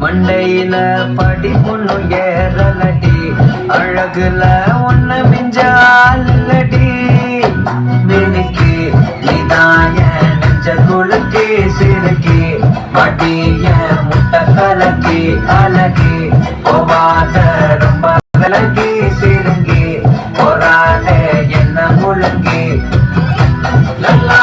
மண்டையில படி பொண்ணு ஏறலடி அழகுல ஒண்ணு மிஞ்சாலடி மினுக்கு நீதாய நெஞ்ச குலுக்கி சிறுக்கி மடிய முட்டை கலக்கி அழகி போவாத ரொம்ப விலகி சிறுங்கி போராடே என்ன முழுங்கி லல்லா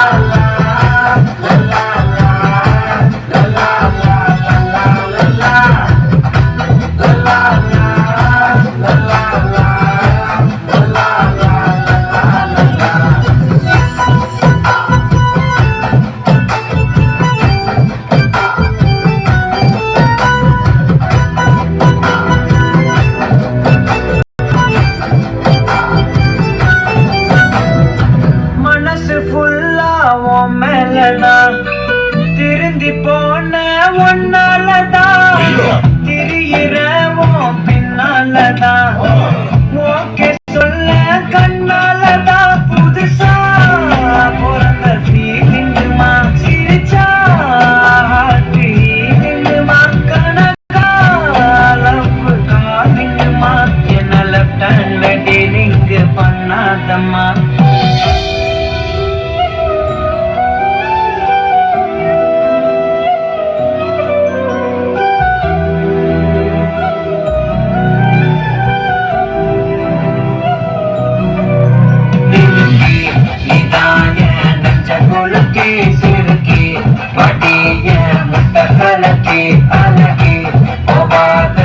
திருந்தி போன ஒன்னாலதான் திரியிறவும் பின்னாலதான் ஓகே சொல்ல கண்ணாலதான் புதுசா பிறந்த ஃபீலிங்குமா சிரிச்சா ஃபீலிங்குமா கணக்கா லவ் காலிங்குமா என்ன லெஃப்ட் ஹேண்ட்ல டீலிங் பண்ணாதம்மா சிறுக்கி வடிய முட்டை கலக்கி அழகி போவாத